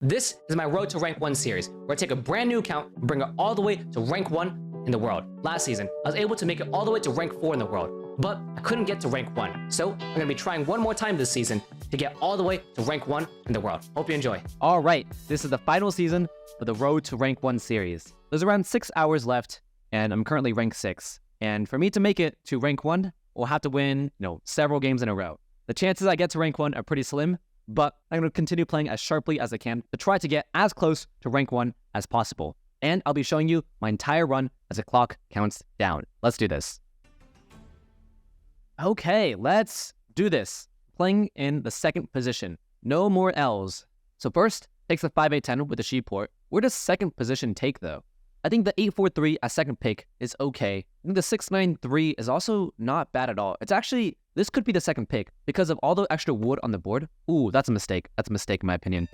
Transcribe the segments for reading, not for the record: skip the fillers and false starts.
This is my Road to Rank 1 series, where I take a brand new account and bring it all the way to Rank 1 in the world. Last season, I was able to make it all the way to Rank 4 in the world, but I couldn't get to Rank 1. So I'm going to be trying one more time this season to get all the way to Rank 1 in the world. Hope you enjoy. All right, this is the final season of the Road to Rank 1 series. There's around 6 hours left, and I'm currently rank 6. And for me to make it to Rank 1, we'll have to win, several games in a row. The chances I get to Rank 1 are pretty slim, but I'm going to continue playing as sharply as I can to try to get as close to Rank 1 as possible. And I'll be showing you my entire run as the clock counts down. Let's do this. Okay, let's do this. Playing in the second position. No more L's. So first, takes the 5-8-10 with the sheep port. Where does second position take though? I think the 8-4-3 as second pick is okay. I think the 6-9-3 is also not bad at all. It's actually, this could be the second pick because of all the extra wood on the board. Ooh, that's a mistake. That's a mistake in my opinion.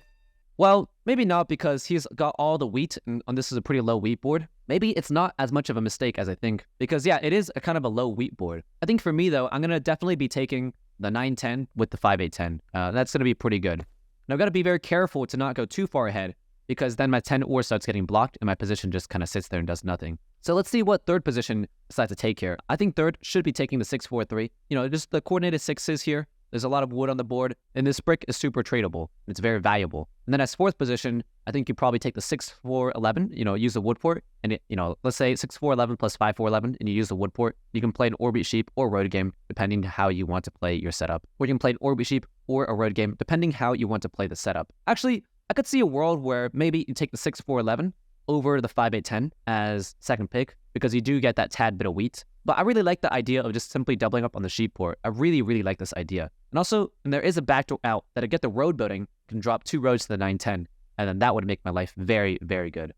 Well, maybe not because he's got all the wheat and this is a pretty low wheat board. Maybe it's not as much of a mistake as I think because yeah, it is a kind of a low wheat board. I think for me though, I'm going to definitely be taking the 9-10 with the 5-8-10. That's going to be pretty good. And I've got to be very careful to not go too far ahead because then my 10 ore starts getting blocked and my position just kind of sits there and does nothing. So let's see what third position decides to take here. I think third should be taking the 6-4-3. Just the coordinated sixes here. There's a lot of wood on the board, and this brick is super tradable. It's very valuable. And then as fourth position, I think you probably take the 6-4-11, use the wood port, and let's say 6-4-11 plus 5-4-11, and you use the wood port. You can play an Orbit Sheep or Road Game, depending on how you want to play your setup. Or you can play an Orbit Sheep or a Road Game, depending how you want to play the setup. Actually, I could see a world where maybe you take the 6-4-11 over the 5-8-10 as second pick, because you do get that tad bit of wheat. But I really like the idea of just simply doubling up on the sheep port. I really, really like this idea. And also, there is a backdoor out that I get the road building, can drop 2 roads to the 9-10, and then that would make my life very, very good.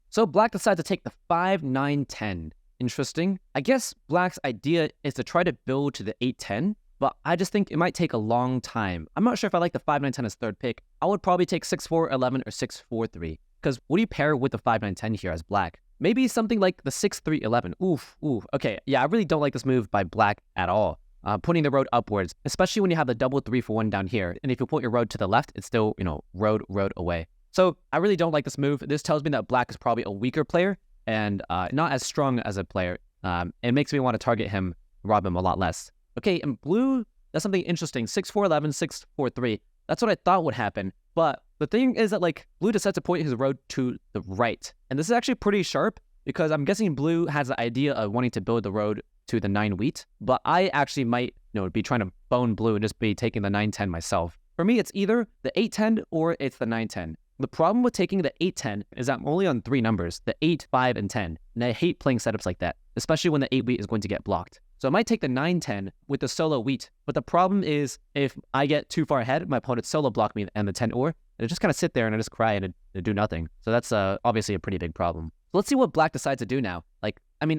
So black decides to take the 5-9-10. Interesting. I guess black's idea is to try to build to the 8-10, but I just think it might take a long time. I'm not sure if I like the 5-9-10 as third pick. I would probably take 6-4-11 or 6-4-3, because what do you pair with the 5-9-10 here as black? Maybe something like the 6-3-11. Oof. Okay, yeah, I really don't like this move by black at all. Putting the road upwards, especially when you have the double 3-for-1 down here. And if you put your road to the left, it's still, road away. So I really don't like this move. This tells me that black is probably a weaker player and not as strong as a player. It makes me want to target him, rob him a lot less. Okay, and blue, that's something interesting. 6-4-11, 6-4-3. That's what I thought would happen. But the thing is that blue decides to point his road to the right. And this is actually pretty sharp because I'm guessing blue has the idea of wanting to build the road to the 9 wheat. But I actually might, be trying to bone blue and just be taking the 9-10 myself. For me, it's either the 8-10 or it's the 9-10. The problem with taking the 8-10 is I'm only on 3 numbers, the 8, 5, and 10. And I hate playing setups like that, especially when the 8 wheat is going to get blocked. So I might take the 9-10 with the solo wheat, but the problem is if I get too far ahead, my opponent solo block me and the 10 ore, and I just kind of sit there and I just cry and I do nothing. So that's obviously a pretty big problem. So let's see what black decides to do now.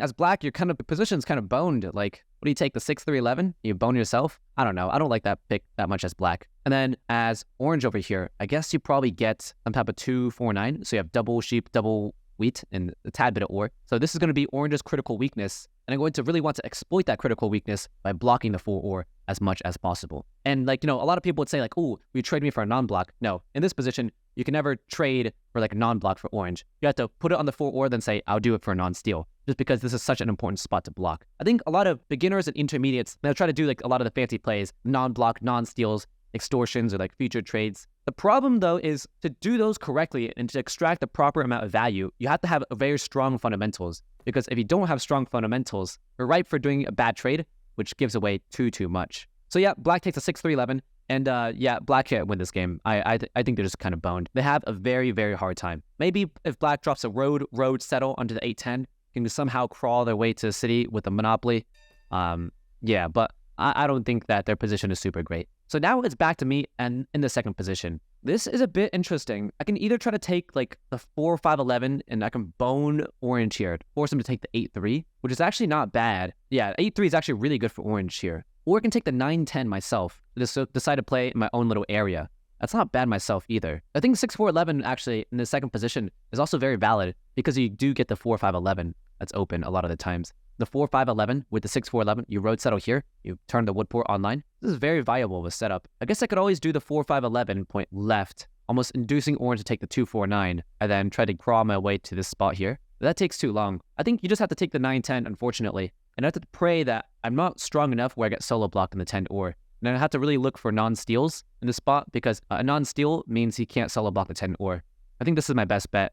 As black, your position's kind of boned. What do you take, the 6-3-11? You bone yourself? I don't know. I don't like that pick that much as black. And then as orange over here, I guess you probably get some type of 2-4-9. So you have double sheep, double wheat, and a tad bit of ore. So this is going to be orange's critical weakness. And I'm going to really want to exploit that critical weakness by blocking the 4 ore as much as possible. And a lot of people would say "Ooh, you trade me for a non-block." No, in this position, you can never trade for a non-block for orange. You have to put it on the 4 ore, then say, "I'll do it for a non-steal," just because this is such an important spot to block. I think a lot of beginners and intermediates, they'll try to do a lot of the fancy plays, non-block, non-steals, extortions, or featured trades. The problem though is to do those correctly and to extract the proper amount of value, you have to have very strong fundamentals. Because if you don't have strong fundamentals, you're ripe for doing a bad trade, which gives away too much. So yeah, black takes a 6-3-11, and yeah, black can't win this game. I think they're just kind of boned. They have a very, very hard time. Maybe if black drops a road settle onto the 8-10, can somehow crawl their way to the city with a monopoly. Yeah, but I don't think that their position is super great. So now it's back to me and in the second position. This is a bit interesting. I can either try to take the 4-5-11 and I can bone orange here, force him to take the 8-3, which is actually not bad. Yeah, 8-3 is actually really good for orange here. Or I can take the 9-10 myself, just decide to play in my own little area. That's not bad myself either. I think 6-4-11 actually in the second position is also very valid because you do get the 4-5-11 that's open a lot of the times. The 4-5-11 with the 6-4-11, you road settle here, you turn the wood port online. This is very viable of a setup. I guess I could always do the 4-5-11 point left almost inducing orange to take the 2-4-9, and then try to crawl my way to this spot here. But that takes too long. I think you just have to take the 9-10, unfortunately. And I have to pray that I'm not strong enough where I get solo blocked in the 10 or. And then I have to really look for non-steals in this spot, because a non-steal means he can't solo block the 10 or. I think this is my best bet.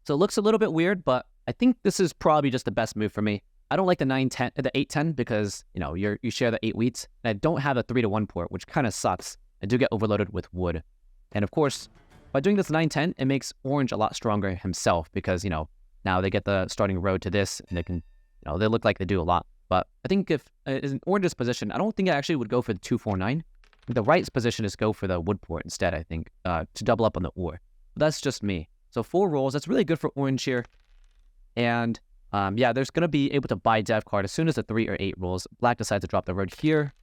So it looks a little bit weird, but I think this is probably just the best move for me. I don't like the 9-10, the 8-10 because, you know, you share the 8 wheats, and I don't have a 3-1 port, which kind of sucks. I do get overloaded with wood. And of course, by doing this 9-10, it makes orange a lot stronger himself because, you know, now they get the starting road to this, and they can, you know, they look like they do a lot. But I think if in orange's position, I don't think I actually would go for the 2-4-9. The right's position is go for the wood port instead, I think, to double up on the ore. But that's just me. So 4 rolls, that's really good for orange here. And yeah, there's going to be able to buy dev card as soon as the 3 or 8 rolls. Black decides to drop the road here.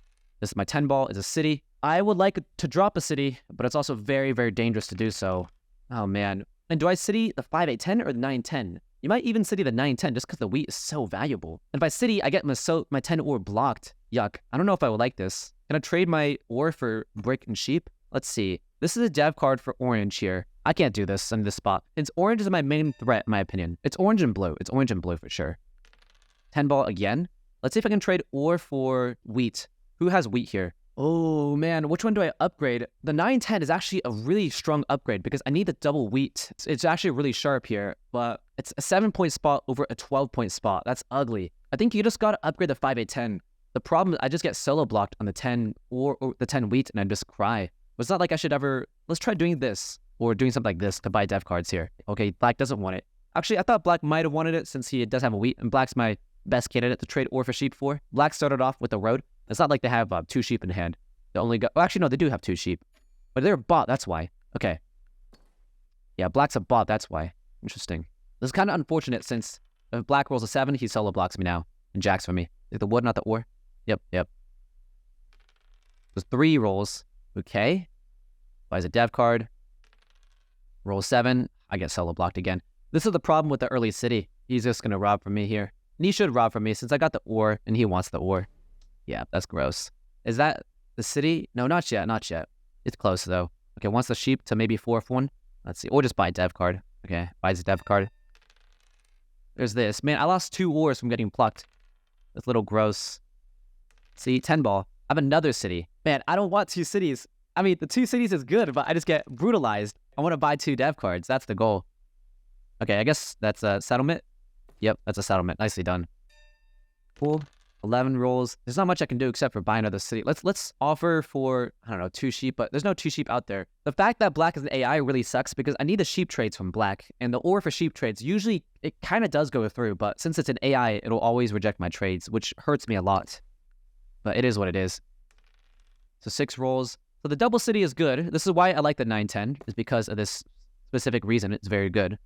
This is my 10 ball, is a city. I would like to drop a city, but it's also very, very dangerous to do so. Oh, man. And do I city the 5-8-10 or the 9-10? You might even city the 9-10 just because the wheat is so valuable. And if I city, I get my 10 ore blocked. Yuck. I don't know if I would like this. Can I trade my ore for brick and sheep? Let's see. This is a dev card for orange here. I can't do this in this spot. It's orange is my main threat, in my opinion. It's orange and blue. It's orange and blue for sure. 10 ball again. Let's see if I can trade ore for wheat. Who has wheat here? Oh, man. Which one do I upgrade? The 9-10 is actually a really strong upgrade because I need the double wheat. It's actually really sharp here, but it's a 7-point spot over a 12-point spot. That's ugly. I think you just got to upgrade the 5-8-10. The problem is I just get solo blocked on the 10 or the 10 wheat and I just cry. It's not like I should ever... Let's try doing this or doing something like this to buy dev cards here. Okay, black doesn't want it. Actually, I thought black might have wanted it since he does have a wheat, and black's my best candidate to trade ore for sheep for. Black started off with a road. It's not like they have 2 sheep in hand. They only got... Well, actually, no, they do have 2 sheep. But they're a bot, that's why. Okay. Yeah, black's a bot, that's why. Interesting. This is kind of unfortunate since if black rolls a 7, he solo blocks me now and jacks for me. Like the wood, not the ore. Yep. There's 3 rolls. Okay. Buys a dev card. Roll 7. I get solo blocked again. This is the problem with the early city. He's just going to rob from me here. And he should rob from me since I got the ore and he wants the ore. Yeah, that's gross. Is that the city? No, not yet. It's close though. Okay, wants the sheep to maybe 4th one. Let's see. Or just buy a dev card. Okay, buys a dev card. There's this. Man, I lost 2 ores from getting plucked. That's a little gross. See, 10 ball. I have another city. Man, I don't want 2 cities. I mean, the 2 cities is good, but I just get brutalized. I want to buy 2 dev cards. That's the goal. Okay, I guess that's a settlement. Yep, that's a settlement. Nicely done. Cool. 11 rolls. There's not much I can do except for buy another city. Let's offer for, I don't know, 2 sheep, but there's no 2 sheep out there. The fact that black is an AI really sucks because I need the sheep trades from black, and the ore for sheep trades, usually it kind of does go through, but since it's an AI, it'll always reject my trades, which hurts me a lot. But it is what it is. So 6 rolls. So the double city is good. This is why I like the 9-10, is because of this specific reason. It's very good.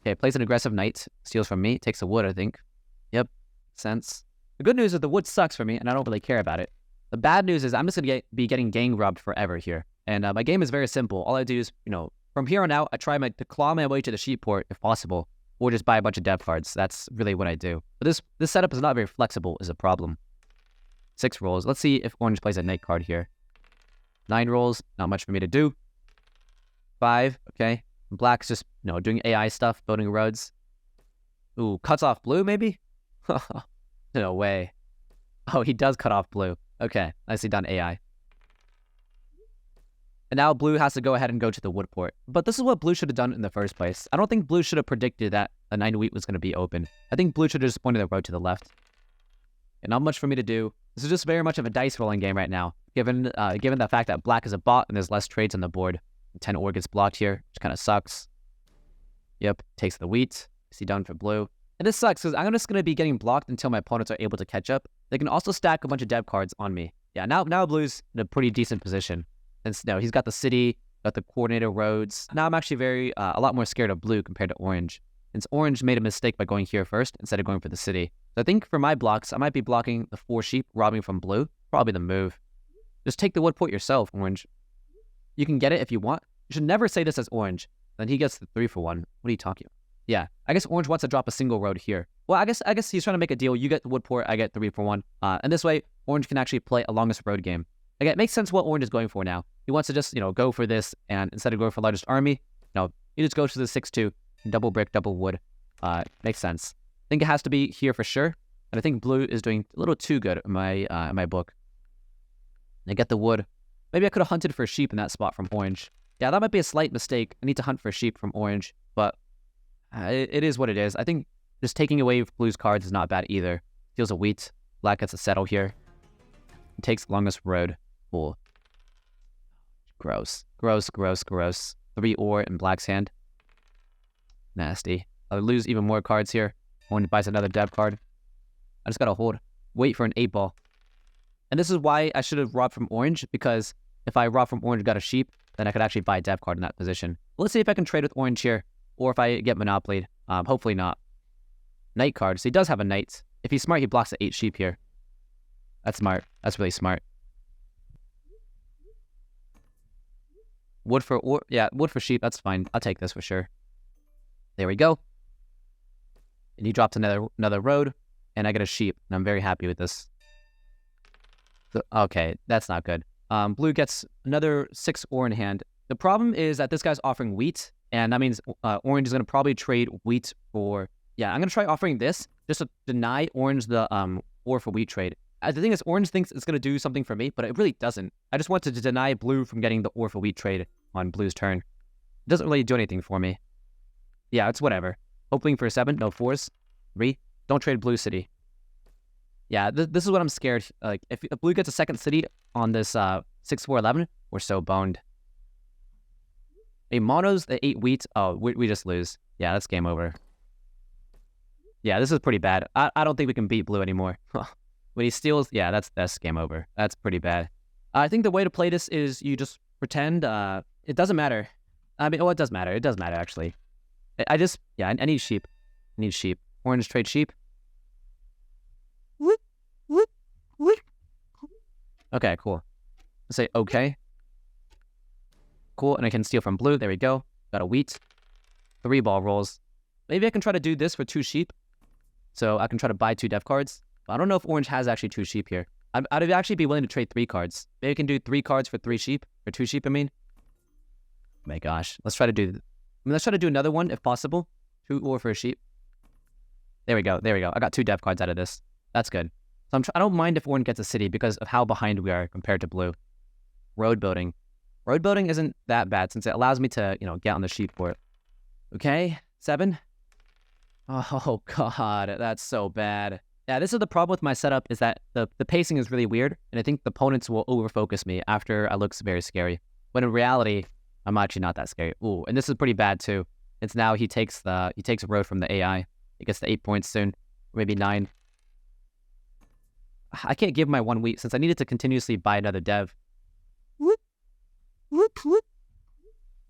Okay, plays an aggressive knight. Steals from me. Takes the wood, I think. Yep. Sense. The good news is the wood sucks for me, and I don't really care about it. The bad news is I'm just going to be getting gang robbed forever here. And my game is very simple. All I do is, you know, from here on out, I try to claw my way to the sheep port if possible, or just buy a bunch of dev cards. That's really what I do. But this setup is not very flexible is a problem. 6 rolls. Let's see if orange plays a knight card here. 9 rolls. Not much for me to do. 5. Okay. Black's just, you know, doing AI stuff, building roads. Ooh, cuts off blue, maybe? No way. Oh, he does cut off blue. Okay, nicely done, AI. And now blue has to go ahead and go to the wood port. But this is what blue should have done in the first place. I don't think blue should have predicted that a 9 wheat was going to be open. I think blue should have just pointed the road to the left. And not much for me to do. This is just very much of a dice rolling game right now, given the fact that black is a bot and there's less trades on the board. 10 ore gets blocked here, which kind of sucks. Yep, takes the wheat. See done for blue. And this sucks because I'm just going to be getting blocked until my opponents are able to catch up. They can also stack a bunch of dev cards on me. Yeah, now blue's in a pretty decent position. Since, you know, he's got the city, got the coordinator roads. Now I'm actually a lot more scared of blue compared to orange. Since orange made a mistake by going here first instead of going for the city. So I think for my blocks, I might be blocking the 4 sheep, robbing from blue. Probably the move. Just take the wood port yourself, orange. You can get it if you want. You should never say this as orange. Then he gets the 3-for-1. What are you talking about? Yeah, I guess orange wants to drop a single road here. Well, I guess he's trying to make a deal. You get the wood port, I get 3-for-1. And this way, orange can actually play a longest road game. Again, it makes sense what orange is going for now. He wants to just, go for this, and instead of going for largest army, he just goes to the 6-2, double brick, double wood. Makes sense. I think it has to be here for sure, and I think blue is doing a little too good in my book. I get the wood. Maybe I could have hunted for sheep in that spot from orange. Yeah, that might be a slight mistake. I need to hunt for sheep from orange, but it is what it is. I think just taking away blue's cards is not bad either. Steals a wheat. Black gets a settle here. He takes longest road. Cool. Gross. Gross, gross, gross. 3 ore in black's hand. Nasty. I'll lose even more cards here. Orange buys another dev card. I just gotta hold. Wait for an 8 ball. And this is why I should have robbed from orange, because if I robbed from orange and got a sheep, then I could actually buy a dev card in that position. Let's see if I can trade with orange here, or if I get monopolied. Hopefully not. Knight card. So he does have a knight. If he's smart, he blocks the 8 sheep here. That's smart. That's really smart. Wood for wood for sheep. That's fine. I'll take this for sure. There we go. And he drops another road, and I get a sheep, and I'm very happy with this. So, okay, that's not good. Blue gets another 6 ore in hand. The problem is that this guy's offering wheat, and that means orange is going to probably trade wheat for... Yeah, I'm going to try offering this just to deny orange the ore for wheat trade. The thing is, orange thinks it's going to do something for me, but it really doesn't. I just want to deny blue from getting the ore for wheat trade on blue's turn. It doesn't really do anything for me. Yeah, it's whatever. Hoping for 7, no 4s. 3, don't trade blue city. Yeah, this is what I'm scared. Like, if blue gets a second city on this 6-4-11, we're so boned. A monos, the 8 wheat. Oh, we just lose. Yeah, that's game over. Yeah, this is pretty bad. I don't think we can beat blue anymore. When he steals, yeah, that's game over. That's pretty bad. I think the way to play this is you just pretend it doesn't matter. I mean, it does matter. It does matter, actually. I need sheep. I need sheep. Orange trade sheep. Okay, cool. Let's say okay. Cool, and I can steal from blue. There we go. Got a wheat. 3 ball rolls. Maybe I can try to do this for 2 sheep. So I can try to buy 2 dev cards. But I don't know if orange has actually 2 sheep here. I'd actually be willing to trade 3 cards. Maybe I can do 3 cards for 3 sheep. Or 2 sheep, I mean. Oh my gosh. Let's try to do... let's try to do another one if possible. 2 ore for a sheep. There we go. There we go. I got 2 dev cards out of this. That's good. So I don't mind if orange gets a city because of how behind we are compared to blue. Road building. Road building isn't that bad since it allows me to, get on the sheep port. Okay, 7. Oh god, that's so bad. Yeah, this is the problem with my setup is that the pacing is really weird, and I think the opponents will overfocus me after I look very scary. But in reality, I'm actually not that scary. Ooh, and this is pretty bad too. It's now he takes a road from the AI. He gets the 8 points soon, maybe 9. I can't give my 1 wheat since I needed to continuously buy another dev.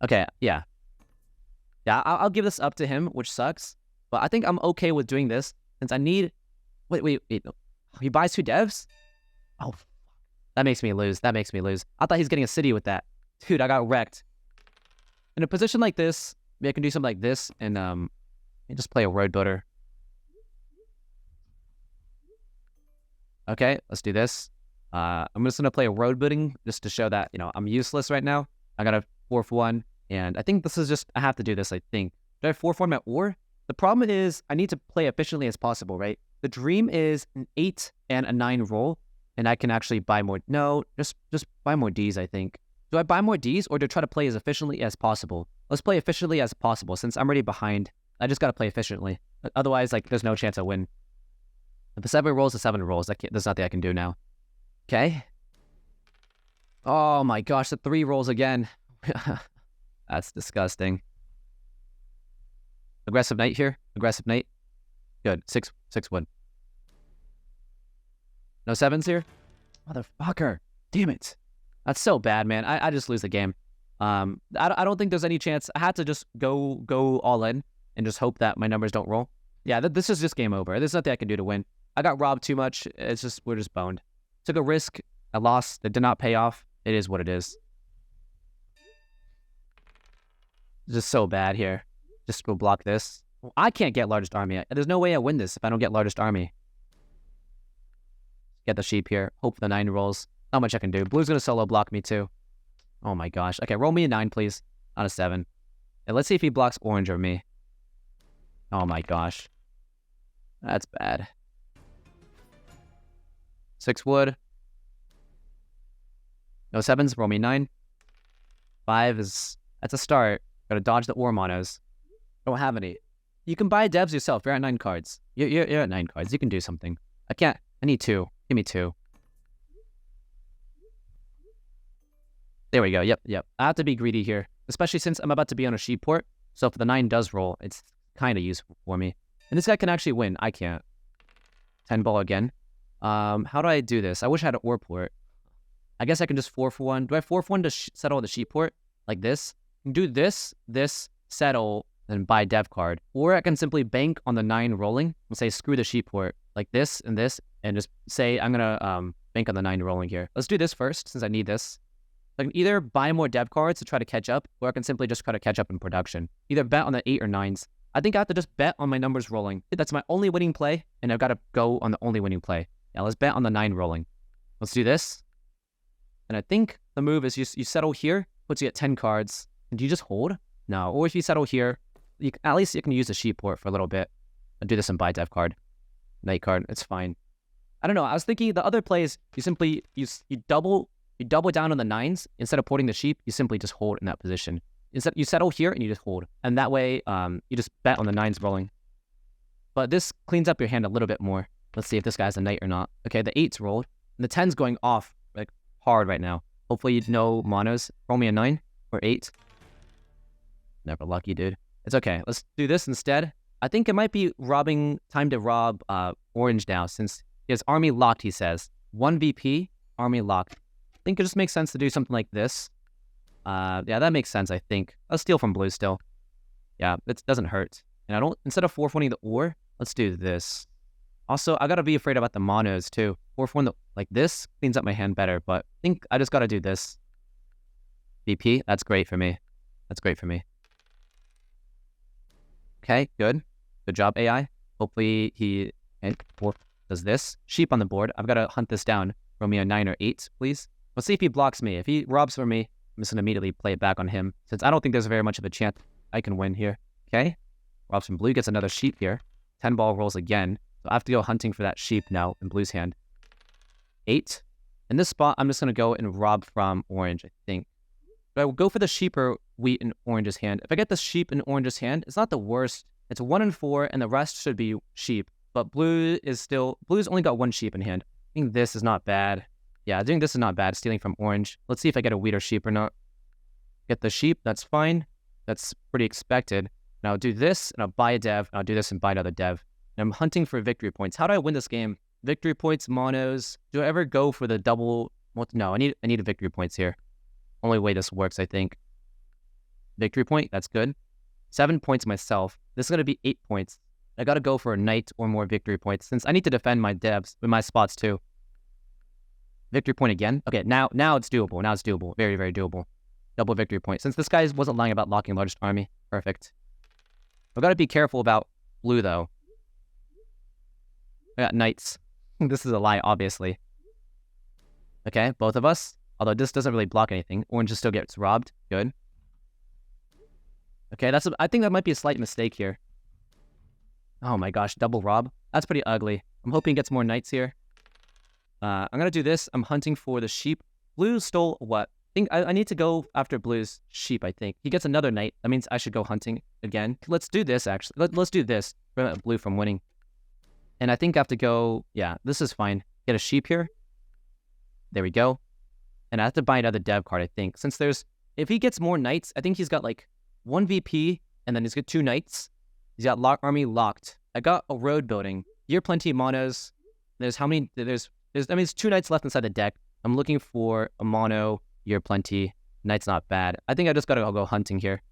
Okay, yeah. Yeah, I'll give this up to him, which sucks. But I think I'm okay with doing this since I need... Wait. He buys 2 devs? Oh, that makes me lose. That makes me lose. I thought he's getting a city with that. Dude, I got wrecked. In a position like this, maybe I can do something like this and just play a road builder. Okay, let's do this. I'm just going to play a road building just to show that, I'm useless right now. I got a 4 for 1, and I think this is just... I have to do this, I think. Do I 4 for my ore? The problem is I need to play efficiently as possible, right? The dream is an 8 and a 9 roll, and I can actually buy more... No, just buy more Ds, I think. Do I buy more Ds, or do I try to play as efficiently as possible? Let's play efficiently as possible. Since I'm already behind, I just got to play efficiently. Otherwise, there's no chance I win. If the 7 rolls, the 7 rolls. There's nothing I can do now. Okay. Oh my gosh, the 3 rolls again. That's disgusting. Aggressive knight here. Aggressive knight. Good. 6 wood. No 7s here? Motherfucker. Damn it. That's so bad, man. I just lose the game. I don't think there's any chance. I had to just go all in and just hope that my numbers don't roll. Yeah, this is just game over. There's nothing I can do to win. I got robbed too much. We're just boned. Took a risk. I lost. It did not pay off. It is what it is. Just so bad here. Just go block this. Well, I can't get largest army. There's no way I win this if I don't get largest army. Get the sheep here. Hope for the 9 rolls. Not much I can do. Blue's going to solo block me too. Oh my gosh. Okay, roll me a 9, please. Not a 7. And let's see if he blocks orange or me. Oh my gosh. That's bad. 6 wood. No 7s, roll me 9. 5 is... That's a start. Gotta dodge the ore monos. Don't have any. You can buy devs yourself. You're at 9 cards. You're at 9 cards. You can do something. I can't. I need 2. Give me 2. There we go. Yep. I have to be greedy here, especially since I'm about to be on a sheep port. So if the 9 does roll, it's kind of useful for me. And this guy can actually win. I can't. 10 ball again. How do I do this? I wish I had an ore port. I guess I can just 4-for-1. Do I 4-for-1 to settle the sheep port? Like this? Do this, settle, then buy dev card. Or I can simply bank on the 9 rolling and say screw the sheep port. Like this, and just say I'm gonna bank on the 9 rolling here. Let's do this first, since I need this. I can either buy more dev cards to try to catch up, or I can simply just try to catch up in production. Either bet on the 8 or 9s. I think I have to just bet on my numbers rolling. That's my only winning play, and I've got to go on the only winning play. Yeah, let's bet on the 9 rolling. Let's do this. And I think the move is you settle here, puts you at 10 cards. And do you just hold? No. Or if you settle here, at least you can use the sheep port for a little bit. I'll do this and buy dev card. Night card, it's fine. I don't know, I was thinking the other plays, you simply, you double down on the 9s. Instead of porting the sheep, you simply just hold in that position. Instead, you settle here and you just hold. And that way, you just bet on the 9s rolling. But this cleans up your hand a little bit more. Let's see if this guy's a knight or not. Okay, the 8's rolled. And the 10's going off, like, hard right now. Hopefully you know monos. Roll me a 9 or 8. Never lucky, dude. It's okay. Let's do this instead. I think it might be time to rob orange now, since he has army locked, he says. 1 VP, army locked. I think it just makes sense to do something like this. Yeah, that makes sense, I think. I'll steal from blue still. Yeah, it doesn't hurt. And instead of 4-1ing the ore, let's do this. Also, I gotta be afraid about the monos too. 4-1 like this cleans up my hand better, but I think I just gotta do this. VP, that's great for me. Okay, good. Good job, AI. Hopefully he does this. Sheep on the board. I've gotta hunt this down. Roll me a 9 or 8, please. Let's see if he blocks me. If he robs for me, I'm just going to immediately play it back on him, since I don't think there's very much of a chance I can win here. Okay? Robs from blue, gets another sheep here. 10 ball rolls again. So I have to go hunting for that sheep now in blue's hand. 8. In this spot, I'm just going to go and rob from orange, I think. But I will go for the sheep or wheat in orange's hand. If I get the sheep in orange's hand, it's not the worst. It's 1 and 4, and the rest should be sheep. But blue's only got 1 sheep in hand. I think this is not bad. Yeah, I think this is not bad, stealing from orange. Let's see if I get a wheat or sheep or not. Get the sheep, that's fine. That's pretty expected. Now I'll do this, and I'll buy a dev, and I'll do this and buy another dev. And I'm hunting for victory points. How do I win this game? Victory points, monos. Do I ever go for the double? Well, no, I need a victory points here. Only way this works, I think. Victory point, that's good. 7 points myself. This is going to be 8 points. I got to go for a knight or more victory points, since I need to defend my devs with my spots too. Victory point again. Okay, now it's doable. Now it's doable. Very, very doable. Double victory point. Since this guy wasn't lying about locking largest army. Perfect. I've got to be careful about blue, though. I got knights. This is a lie, obviously. Okay, both of us. Although this doesn't really block anything. Orange just still gets robbed. Good. Okay, I think that might be a slight mistake here. Oh my gosh, double rob. That's pretty ugly. I'm hoping he gets more knights here. I'm going to do this. I'm hunting for the sheep. Blue stole what? I need to go after blue's sheep, I think. He gets another knight. That means I should go hunting again. Let's do this, actually. Let's do this. Prevent blue from winning. And I think I have to go... Yeah, this is fine. Get a sheep here. There we go. And I have to buy another dev card, I think. Since if he gets more knights, I think he's got like 1 VP, and then he's got 2 knights. He's got army locked. I got a road building. You're plenty monos. There's how many... There's 2 knights left inside the deck. I'm looking for a mono. You're plenty. Knight's not bad. I think I just gotta go hunting here.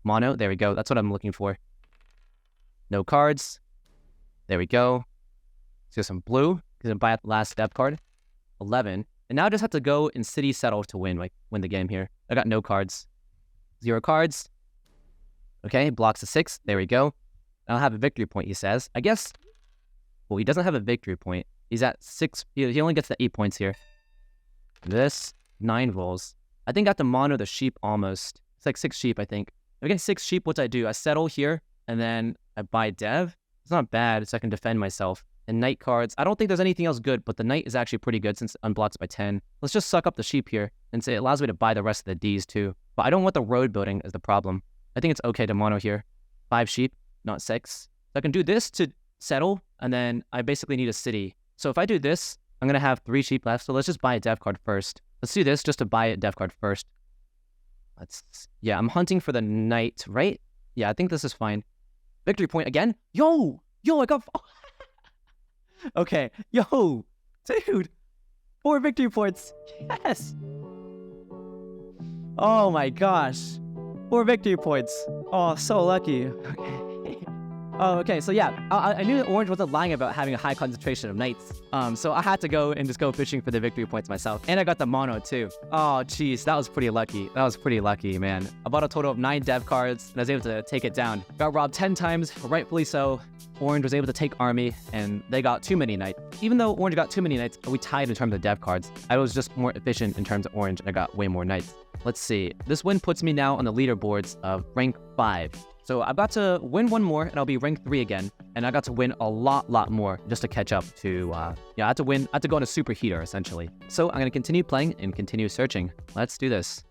Mono. There we go. That's what I'm looking for. No cards. There we go. Let's get some blue. Gonna buy the last dev card. 11. And now I just have to go and city settle to win the game here. I got no cards. 0 cards. Okay, blocks a 6. There we go. I'll have a victory point, he says. I guess... Well, he doesn't have a victory point. He's at 6. He only gets the 8 points here. This, 9 rolls. I think I have to mono the sheep almost. It's like 6 sheep, I think. If I get 6 sheep, what do? I settle here, and then I buy dev. It's not bad, so I can defend myself. And knight cards. I don't think there's anything else good, but the knight is actually pretty good since it unblocks by 10. Let's just suck up the sheep here, and say it allows me to buy the rest of the Ds too. But I don't want the road building as the problem. I think it's okay to mono here. 5 sheep, not 6. So I can do this to settle, and then I basically need a city. So if I do this, I'm going to have 3 sheep left, so let's just buy a dev card first. Let's do this just to buy a dev card first. Yeah, I'm hunting for the knight, right? Yeah, I think this is fine. Victory point again? Yo, I got... Okay, yo, dude, 4 victory points. Yes. Oh my gosh, 4 victory points. Oh, so lucky. Okay. Oh, okay, so yeah, I knew that Orange wasn't lying about having a high concentration of knights. So I had to go and just go fishing for the victory points myself. And I got the mono too. Oh, jeez, that was pretty lucky. That was pretty lucky, man. I bought a total of 9 dev cards, and I was able to take it down. Got robbed 10 times, rightfully so. Orange was able to take army, and they got too many knights. Even though Orange got too many knights, we tied in terms of dev cards. I was just more efficient in terms of Orange, and I got way more knights. Let's see. This win puts me now on the leaderboards of rank 5. So I've got to win 1 more, and I'll be rank 3 again. And I got to win a lot more just to catch up to, yeah, I had to go on a super heater, essentially. So I'm going to continue playing and continue searching. Let's do this.